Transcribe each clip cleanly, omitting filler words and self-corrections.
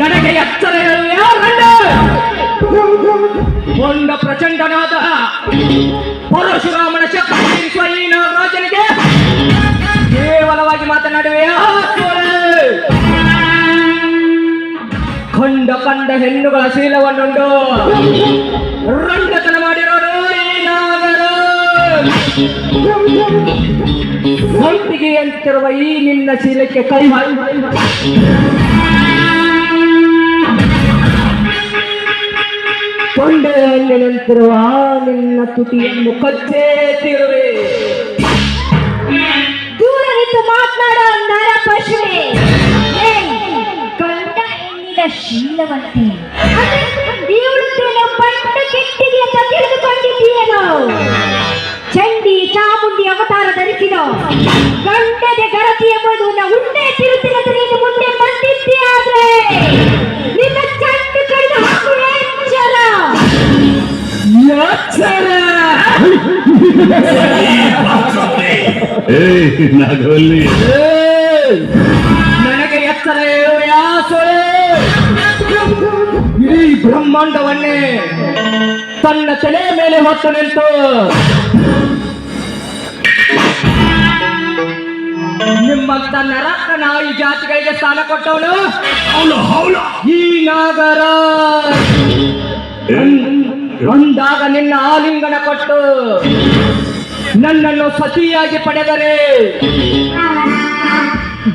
ನನಗೆ ಎಚ್ಚರ ಕೊಂಡ ಪ್ರಚಂಡನಾದ ಪರಶುರಾಮನ ಶಕ್ತಿ ಈ ನಾಗರಾಜನಿಗೆ ಕೇವಲವಾಗಿ ಮಾತನಾಡುವೆಯಾ? ಕಂಡ ಹೆಣ್ಣುಗಳ ಶೀಲವನ್ನುಂಡು ರಂಡತನ ಮಾಡಿರೋರು ಈ ನಾಗರ. ಸಂಪಿಗೆ ಅಂತಿರುವ ಈ ನಿನ್ನ ಶೀಲಕ್ಕೆ ಕೈ ಕೊಂಡೆಯಲ್ಲಿ ನಿಂತಿರುವ ನಿನ್ನ ತುಟಿಯನ್ನು ಕಚ್ಚೇತಿರುವೆ. ದೂರ ನಿಂತು ಮಾತನಾಡೋ ನರ ಪಶುವೆ, ಕಂಡ ಹೆಣ್ಣಿನ ಶೀಲವಂತೆ ಇವಳದ್ದೇನೋ ಪಟ್ಟ ಕೆಟ್ಟಿದೆ ಅಂತ ತಿಳಿದುಕೊಂಡಿದ್ದೀಯೇನೋ? ಚಂಡಿ ಚಾಮುಂಡಿ ಅವತಾರ ಧರಿಸಿದ ಗಂಡದ ಗರತಿ ಎಂಬುದನ್ನ ಉಂಡೆ ತಿರುತ್ತಿನಂತೆ ನೀನು ಮುಂದೆ ಬಂದಿದ್ದೀಯಾದ್ರೆ ನಿನ್ನ ಚಂಡು ಕಡಿದು ಹಾಕುವೆ. ನನಗೆ ಎಚ್ಚರ ಇಡೀ ಬ್ರಹ್ಮಾಂಡವನ್ನೇ ತನ್ನ ತಲೆಯ ಮೇಲೆ ಹೊತ್ತು ನಿಂತು ನಿಮ್ಮಂತ ನರಕ ನಾಯಿ ಜಾತಿಗಳಿಗೆ ಸ್ಥಾನ ಕೊಟ್ಟವನು ಈ ನಾಗರ. ಒಂದಾಗ ನಿನ್ನ ಆಲಿಂಗನ ಕೊಟ್ಟು ನನ್ನನ್ನು ಸತಿಯಾಗಿ ಪಡೆದರೆ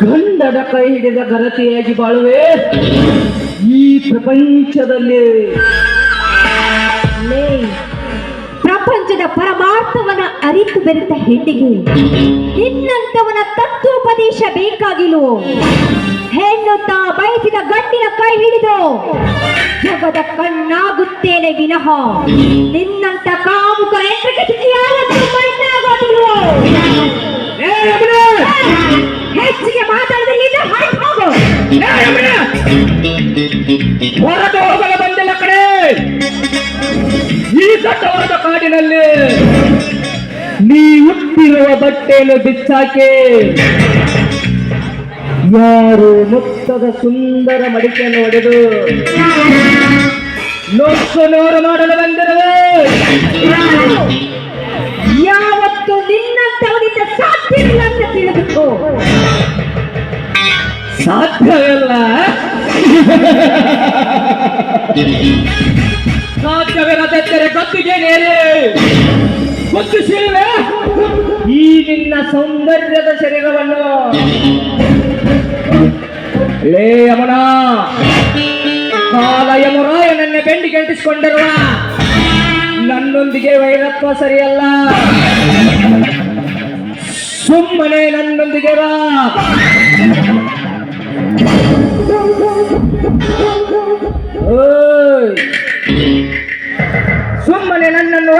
ಗಂಡದ ಕೈ ಹಿಡಿದ ಗರತಿಯಾಗಿ ಬಾಳುವೆ ಈ ಪ್ರಪಂಚದಲ್ಲಿ. ಪ್ರಪಂಚದ ಪರಮಾರ್ಥವನ್ನ ಅರಿತು ಬೆರೆತ ಹೆಣ್ಣಿಗೆ ನಿನ್ನಂತವನ ತತ್ವೋಪದೇಶ ಬೇಕಾಗಿಲ್ವೋ? ಹೆಣ್ಣು ತಾ ಬಯಸಿದ ಗಂಡಿನ ಕೈ ಹಿಡಿದು ಜಗದ ಕಣ್ಣಾಗುತ್ತೇನೆ ವಿನಃ ನಿನ್ನಂತ ಕಾಮುಕರ ಹೆಚ್ಚಿಗೆ ಮಾತಾಡಿದ ಹೋಗು. ಹೊರಟು ಹೋಗಲು ಬಂದಿಲ್ಲ ಕಡೆ ಈ ದಟ್ಟವಾದ ಕಾಡಿನಲ್ಲಿ ನೀ ಹುಟ್ಟಿರುವ ಬಟ್ಟೆಯನ್ನು ಬಿಚ್ಚಾಕೆ ಯಾರು ಮುಕ್ತದ ಸುಂದರ ಮಡಿಕೆಯನ್ನು ಒಡೆದು ನೊಕ್ಕು ನೂರು ಮಾಡಲು ಬಂದಿರುವೆ. ಯಾವತ್ತು ನಿನ್ನಂತವನಿಂದ ಸಾಧ್ಯವಿಲ್ಲ ಅಂತ ತಿಳಿದುಕೋ. ಸಾಧ್ಯವಿಲ್ಲ ಸಾಧ್ಯವಿಲ್ಲದಿದ್ದರೆ ಗತ್ತಿಗೆ ನೇರೆ ಗೊತ್ತಿಸಿಲ್ವೇ ಈ ನಿನ್ನ ಸೌಂದರ್ಯದ ಶರೀರವನ್ನು? ಲೇ ಯಮುನ, ಕಾಲ ಯಮುರಾಯನನ್ನೇ ಬೆಂಡಿಗೆ ಅಂಟಿಸಿಕೊಂಡಿರುವ ನನ್ನೊಂದಿಗೆ ವೈರತ್ವ ಸರಿಯಲ್ಲ. ಸುಮ್ಮನೆ ನನ್ನೊಂದಿಗೆ ಬಾ. ಸುಮ್ಮನೆ ನನ್ನನ್ನು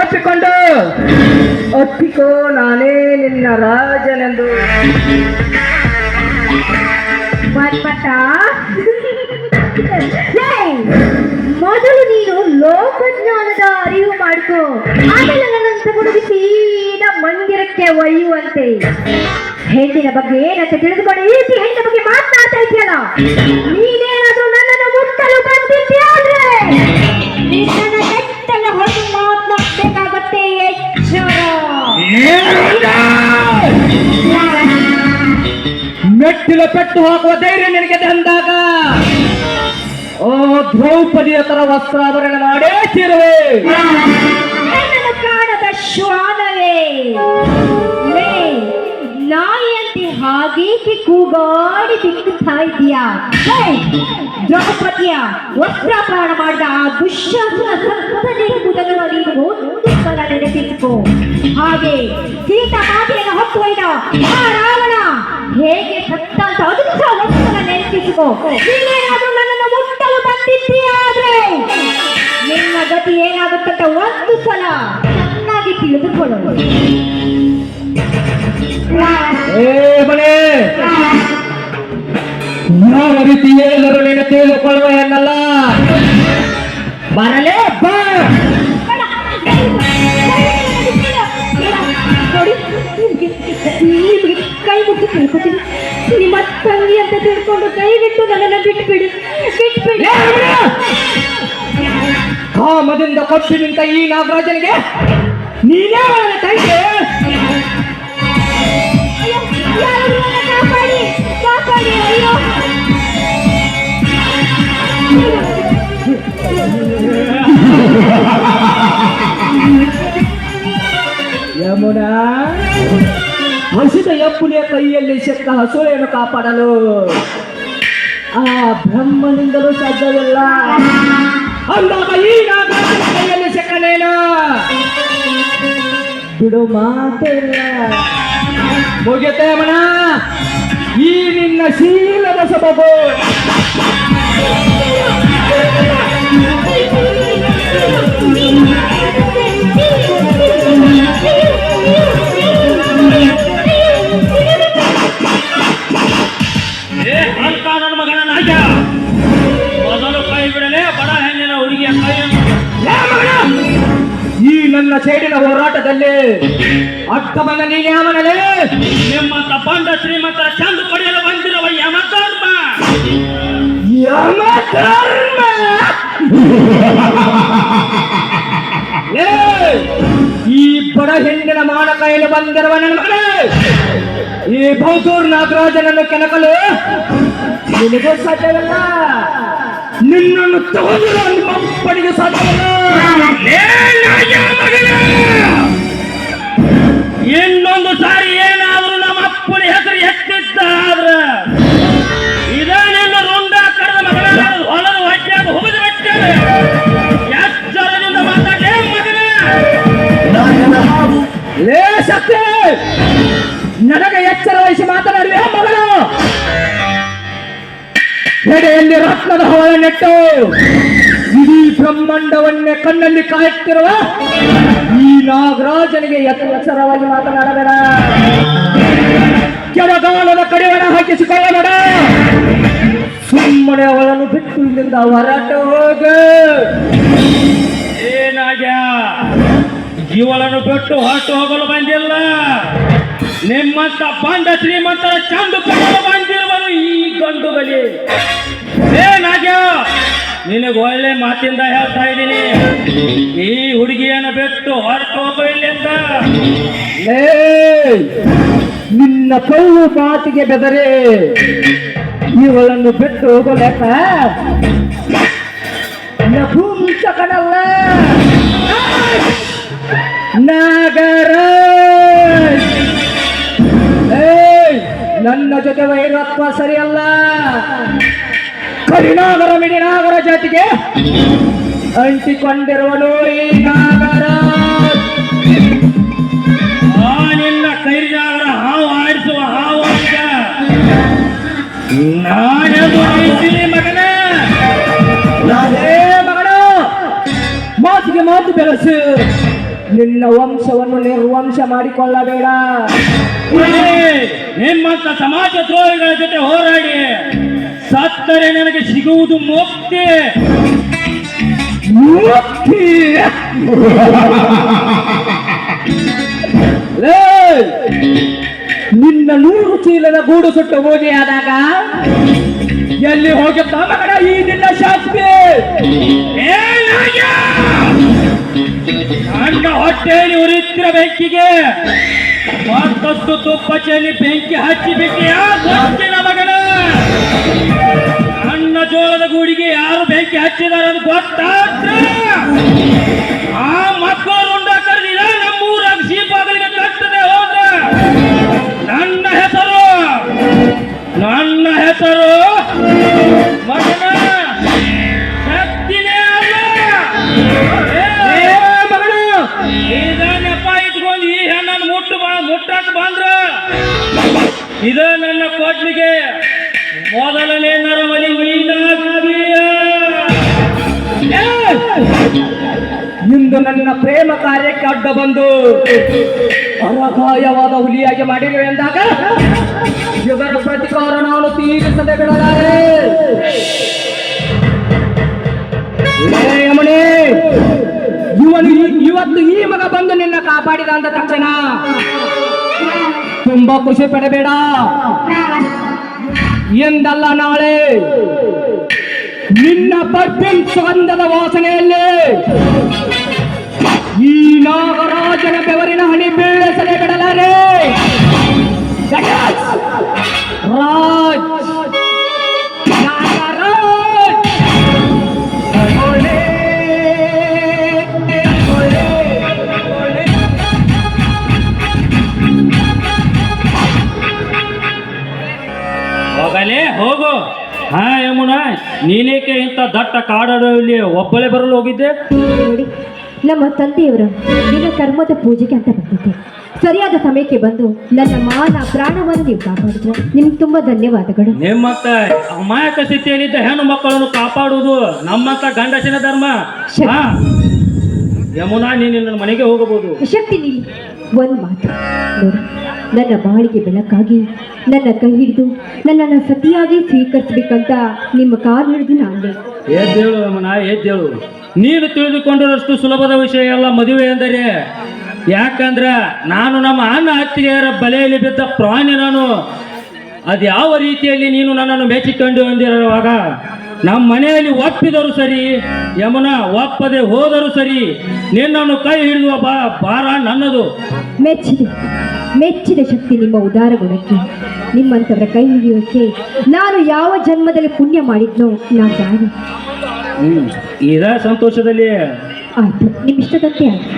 ಒಪ್ಪಿಕೋ, ನಾನೇ ನಿನ್ನ ರಾಜನೆಂದು. ಮೊದಲು ನೀನು ಲೋಕಜ್ಞಾನದ ಅರಿವು ಮಾಡ್ಕೋ, ಆಮೇಲೆ ನನ್ನನ್ನು ತಗೊಂಡು ಸೀದಾ ಮಂದಿರಕ್ಕೆ ಒಯ್ಯುವಂತೆ. ಹೆಣ್ಣಿನ ಬಗ್ಗೆ ಏನಂತ ತಿಳಿದುಕೊಂಡು ಈ ರೀತಿ ಹೆಣ್ಣಿನ ಬಗ್ಗೆ ಮಾತನಾಡ್ತಾ ಇದೆಯಲ್ಲ, ನೀನೇನಾದ್ರೂ ನನ್ನನ್ನು ಮುಟ್ಟಲು ಬಂದಿದ್ಯಾದ್ರೆ ನಿನ್ನ ಹೆಟ್ಟನ್ನು ಹೊರತು ಮಾತನಾಡಬೇಕಾಗತ್ತೆ. ಎಚ್ಚರ. ಮೆಟ್ಟಿಲು ಪೆಟ್ಟು ಹಾಕುವ ಧೈರ್ಯ ನಿನಗೆ ತಂದಾಗ ದ್ರೌಪದಿಯ ತರ ವಸ್ತ್ರಾಭರಣ ಮಾಡೇ ತಿರುವೆ. ಕಾಣದ ಶ್ವಾನವೇ, ನಾಯಿಯಂತೆ ಹಾಗೇಕೆ ಕೂಗಾಡಿ ಬಿಕ್ಕುತ್ತಾ ಇದೀಯಾ? ದ್ರೌಪದಿಯ ವಸ್ತ್ರಾಪರಣ ಮಾಡಿದ ಆ ದುಶ್ಯಾಸನ ಸತ್ತನೆಂಬುದನ್ನು ನೀನು ಒಂದು ಸಲ ನೆನಪಿಸಿಕೋ. ಹಾಗೆ ಸೀತಾ ಮಾತೆಯನ್ನು ಹೊತ್ತು ಒಯ್ದ ಆ ರಾವಣ ಹೇಗೆ ಸತ್ತ ಅಂತ ಅದನ್ನು ಸಹ ಒಂದು ಸಲ ನೆನಪಿಸಿಕೋ. ನೀನೇನಾದ್ರೂ ನನ್ನನ್ನು ಮುಟ್ಟಲು ಬಂದಿದ್ದೀಯಾದ್ರೆ ನಿನ್ನ ಗತಿ ಏನಾಗುತ್ತಂತ ಒಂದು ಸಲ ಚೆನ್ನಾಗಿ ತಿಳಿದುಕೊಳ್ಳು. ಯಾವ ರೀತಿ ಹೇಳಿದರು ನೀನು ತಿಳಿದುಕೊಳ್ಳುವ ಏನಲ್ಲ. ಬರಲೇ ಬಾ. ಕೈ ಮುಟ್ಟಿ ತಿಳ್ಕೊತೀನಿ. ನಿಮ್ಮ ತಂಗಿ ಅಂತ ತಿಳ್ಕೊಂಡು ದಯವಿಟ್ಟು ನನ್ನನ್ನು ಬಿಟ್ಬಿಡಿ ಬಿಟ್ಬಿಡಿ. ಕಾಮದಿಂದ ಕೊಟ್ಟು ನಿಂತ ಈ ನಾಗರಾಜನಿಗೆ ನೀನೇ ಅವನ ತಂದೆ. ಅಯ್ಯೋ, ಯಾರಾದ್ರೂ ನನ್ನ ಕಾಪಾಡಿ ಕಾಪಾಡಿ. ಅಯ್ಯೋ ಯಮುನಾ, ಹಸಿದ ಎಪ್ಪುಲಿಯ ಕೈಯಲ್ಲಿ ಸಿಕ್ಕ ಹಸುಳೆಯನ್ನು ಕಾಪಾಡಲು ಆ ಬ್ರಹ್ಮನಿಂದಲೂ ಸಾಧ್ಯವಿಲ್ಲ. ಅಂದಾಗ ಈ ನಾಗರಾಜನ ಕೈಯಲ್ಲಿ ಸಿಕ್ಕನೇನು ಬಿಡು ಮಾತಿಲ್ಲ. ಮುಗಿತೆ ಯಮುನಾ, ಈ ನಿನ್ನ ಶೀಲದ ಸಬಬು. ಅಂತ ನನ್ನ ಮಗನ ನಾಜ ಮೊದಲು ಕೈ ಬಿಡಲೇ ಬಡ ಹೆಣ್ಣಿನ ಹುಡುಗಿಯ ಕೈಯನ್ನು. ಈ ನನ್ನ ಸೇಡಿನ ಹೋರಾಟದಲ್ಲಿ ಅಕ್ಕ ಬಂದ ನೀನೇ ಅವನಲ್ಲೇ. ನಿಮ್ಮಂತ ಬಂಡ ಶ್ರೀಮಂತರ ಚಂದ ಪಡೆಯಲು ಬಂದಿರುವ ಯಮಧರ್ಮ. ಯಮಧರ್ಮ ಲೇ, ಈ ಬಡ ಹೆಣ್ಣಿನ ಮಾನ ಕೈಯಲ್ಲಿ ಬಂದಿರುವ ನನ್ನ ಮಗನೇ, ಈ ಬಹುದೂರ್ ನಾಗರಾಜನನ್ನು ಕೆಣಕಲು ನಿನಗೂ ಸಾಧ್ಯವಿಲ್ಲ. ನಿನ್ನನ್ನು ತಗೊಂಡಿರೋ ಮಕ್ಕಳಿಗೆ ಸಾಧ್ಯವಿಲ್ಲ. ಇನ್ನೊಂದು ಸಾರಿ ಏನಾದರೂ ನಮ್ಮ ಅಪ್ಪನ ಹೆಸರು ಎತ್ತಿದ್ದಾದ್ರ ಇದನ್ನೆಲ್ಲ ರುಂಡ ಕರೆದ ಮಗನ ಹೊಲದ ಹೊಟ್ಟೆಯಾಗ ಹೋಗದ ಬಿಟ್ಟರೆ ಎಚ್ಚರದಿಂದ ಮಾತಾಡೇ ಮಗನ. ಲೇ ಶಕ್ತಿ, ನನಗೆ ಎಚ್ಚರ ವಹಿಸಿ ಮಾತನಾಡುವೆ ಮಗಳು. ಎಡೆಯಲ್ಲಿ ರತ್ನದ ಹವಳ ನೆಟ್ಟು ಇಡೀ ಬ್ರಹ್ಮಾಂಡವನ್ನೇ ಕಣ್ಣಲ್ಲಿ ಕಾಯುತ್ತಿರುವ ಈ ನಾಗರಾಜನಿಗೆ ಎಚ್ಚರವಾಗಿ ಮಾತನಾಡಬೇಡ. ಕೆಳಗಾಲದ ಕಡೆಯನ್ನ ಹಾಕಿಸಿಕೊಳ್ಳಬೇಡ. ಸುಮ್ಮನೆ ಅವಳನ್ನು ಬಿಟ್ಟು ಇಲ್ಲಿಂದ ಹೊರಟು ಹೋಗು. ಏನಾಗ ಜೀವನನ್ನು ಬಿಟ್ಟು ಹೊರಟು ಹೋಗಲು ಬಂದಿಲ್ಲ. ನಿಮ್ಮಂತ ಬಂಡ ಶ್ರೀಮಂತರ ಚಂದು ಪಡೆಯಲು ಬಂದಿರುವರು ಈ ಗಂಡುಗಲಿ. ಏನಾಗ ನಿನಗೆ ಒಳ್ಳೆ ಮಾತಿಂದ ಹೇಳ್ತಾ ಇದ್ದೀನಿ, ಈ ಹುಡುಗಿಯನ್ನು ಬಿಟ್ಟು ಹೊರಟು ಹೋಗು ಇಲ್ಲಿಂದ. ಲೇ, ನಿನ್ನ ಕೌಲು ಮಾತಿಗೆ ಬೆದರೆ ಇವಳನ್ನು ಬಿಟ್ಟು ಹೋಗಲೇಕ ನಪುಂಸಕನಲ್ಲ ನಾಗರಾಜ್. ನನ್ನ ಜೊತೆ ವೈರತ್ವ ಸರಿಯಲ್ಲ. ಕರಿನಾಗರ ಮಿಡಿನಾಗರ ಜಾತಿಗೆ ಅಂಟಿಕೊಂಡಿರುವನು ಈ ನಾಗರಾಜ್. ನಿನ್ನ ಕೈರಿನಾಗರ ಹಾವು ಆಡಿಸುವ ಹಾವು ಅಂತ ನಾನೆಂದು ನಿಂತೀನಿ ಮಗನ. ಮಗನು, ಮಾತಿಗೆ ಮಾತು ಬೆಳೆಸು. ನಿನ್ನ ವಂಶವನ್ನು ನಿರ್ವಂಶ ಮಾಡಿಕೊಳ್ಳಬೇಡ. ನಿಮ್ಮಂತ ಸಮಾಜ ದ್ರೋಹಿಗಳ ಜೊತೆ ಹೋರಾಡಿ ಸತ್ತರೆ ನನಗೆ ಸಿಗುವುದು ಮುಕ್ತಿ. ಮುಕ್ತಿ? ಲೇ, ನಿನ್ನ 100 ಚೀಲದ ಗೂಡು ಸುಟ್ಟು ಹೋಗಿಯಾದಾಗ ಎಲ್ಲಿ ಹೋಗುತ್ತಾ ಮಗನ ಈ ನಿನ್ನ ಶಾಸ್ತಿ? ನನ್ನ ಹೊಟ್ಟೆಯಲ್ಲಿ ಉರಿತಿರ ಬೆಂಕಿಗೆ ಮತ್ತಷ್ಟು ತುಪ್ಪ ಚೆಲ್ಲಿ ಬೆಂಕಿ ಹಚ್ಚಿ ಬಿಟ್ಟಿಯಾ ಗೊತ್ತಿಲ್ಲ ಮಗನ. ನನ್ನ ಜೋಳದ ಗೂಡಿಗೆ ಯಾರು ಬೆಂಕಿ ಹಚ್ಚಿದಾರೆ ಅಂತ ಗೊತ್ತಾದ್ರೆ ಆ ಮಕ್ಕಳು ಉಂಡ ಕರೆದಿಲ್ಲ ನಮ್ಮೂರಾಗ ಸೀಪಾಗಲಿಗೆ ಕಟ್ಟದೆ ಹೋದ್ರ ನನ್ನ ಹೆಸರು ಮಗನ ಶಕ್ತಿನೇ ಅಲ್ಲ. ಇದನ್ನಪ್ಪ ಇಟ್ಕೊಂಡು ಈ ಹೆಣ್ಣನ್ನು ಮುಟ್ಟಕ್ ಬಂದ್ರ ಇದ ನನ್ನ ಕೊಡ್ಲಿಗೆ ಮೊದಲನೇ ನರಮಲಿ ನೀನಾಗ್ತೀಯ. ಇಂದು ನನ್ನ ಪ್ರೇಮ ಕಾರ್ಯಕ್ಕೆ ಅಡ್ಡ ಬಂದು ಅರಗಾಯವಾದ ಹುಲಿಯಾಗಿ ಮಾಡಿರುವೆ ಎಂದಾಗ ಇವರ ಪ್ರತಿಕಾರ ನಾನು ತೀರಿಸದೆ ಬಿಡಲಾರೆ. ಯಮುನೆ, ಇವತ್ತು ಈ ಮಗ ಬಂದು ನಿನ್ನ ಕಾಪಾಡಿದ ಅಂದ ತಕ್ಷಣ ತುಂಬಾ ಖುಷಿ ಪಡಬೇಡ. ಎಂದಲ್ಲ ನಾಳೆ ನಿನ್ನ ಪರ್ಫ್ಯೂಮ್ ಸುಗಂಧದ ವಾಸನೆಯಲ್ಲಿ ಈ ನಾಗರಾಜನ ಬೆವರಿನ ಹನಿ ಬೀಳಿಸಲೇ ಬಿಡಲಾರೆ. ರಾಜ್ ನಾಗರಾಜ್ ಹೋಗಲೇ ಹೋಗು. ಹಾ ಯಮುನಾ, ನೀನೇಕೆ ಇಂಥ ದಟ್ಟ ಕಾಡಲ್ಲಿ ಒಬ್ಬಳೇ ಬರಲು ಹೋಗಿದ್ದೆ? ನೋಡಿ, ನಮ್ಮ ತಂದೆಯವರು ದಿನ ಕರ್ಮದ ಪೂಜೆಗೆ ಅಂತ ಬಂದಿದ್ದೆ. ಸರಿಯಾದ ಸಮಯಕ್ಕೆ ಬಂದು ನನ್ನ ಮಾನ ಪ್ರಾಣವನ್ನು ನೀವು ಕಾಪಾಡಿದ್ರು. ನಿಮ್ಗೆ ತುಂಬಾ ಧನ್ಯವಾದಗಳು. ನಿಮ್ಮಂತ ಅಮಾಯಕ ಸ್ಥಿತಿಯಲ್ಲಿದ್ದ ಹೆಣ್ಣು ಮಕ್ಕಳನ್ನು ಕಾಪಾಡುವುದು ನಮ್ಮಂತ ಗಂಡಸಿನ ಧರ್ಮ. ಹಾ ಯಮುನಾ, ನೀನು ನನ್ನ ಮನೆಗೆ ಹೋಗಬಹುದು. ಶಕ್ತಿ ನಿಲ್ಲಿ. ಒಂದು ಮಾತು ನೋಡಿ, ನನ್ನ ಬಾಳಿಗೆ ಬೆಳಕಾಗಿ ನನ್ನ ಕೈ ಹಿಡಿದು ನನ್ನನ್ನು ಸತಿಯಾಗಿ ಸ್ವೀಕರಿಸ್ಬೇಕಂತ ನಿಮ್ಮ ಕಾಲು ಹಿಡಿದು ನಾನು. ಎದ್ದೇಳು ಯಮುನಾ, ಎದ್ದೇಳು. ನೀನು ತಿಳಿದುಕೊಂಡಿರೋಷ್ಟು ಸುಲಭದ ವಿಷಯ ಅಲ್ಲ ಮದುವೆ ಎಂದರೆ. ಯಾಕಂದ್ರ ನಾನು ನಮ್ಮ ಅಣ್ಣ ಅತ್ತಿಗೆಯರ ಬಲೆಯಲ್ಲಿ ಬಿದ್ದ ಪ್ರಾಣಿ. ನಾನು ಅದು ಯಾವ ರೀತಿಯಲ್ಲಿ ನೀನು ನನ್ನನ್ನು ಮೆಚ್ಚಿಕೊಂಡು ಹೊಂದಿರುವಾಗ ನಮ್ಮ ಮನೆಯಲ್ಲಿ ಒಪ್ಪಿದರು ಸರಿ ಯಮುನಾ, ಒಪ್ಪದೆ ಹೋದರೂ ಸರಿ, ನಿನ್ನನ್ನು ಕೈ ಹಿಡಿಯುವ ಭಾರ ನನ್ನದು. ಮೆಚ್ಚಿದ ಶಕ್ತಿ ನಿಮ್ಮ ಉದಾರ ಗುಣಕ್ಕೆ. ನಿಮ್ಮಂಥವರ ಕೈ ಹಿಡಿಯೋಕ್ಕೆ ನಾನು ಯಾವ ಜನ್ಮದಲ್ಲಿ ಪುಣ್ಯ ಮಾಡಿದ್ನೋ ನಾ ಜಾಣೆ. ಇದ ಸಂತೋಷದಲ್ಲಿ ಆಯ್ತು, ನಿಮ್ಮಿಷ್ಟದಂತೆ ಆಯ್ತು.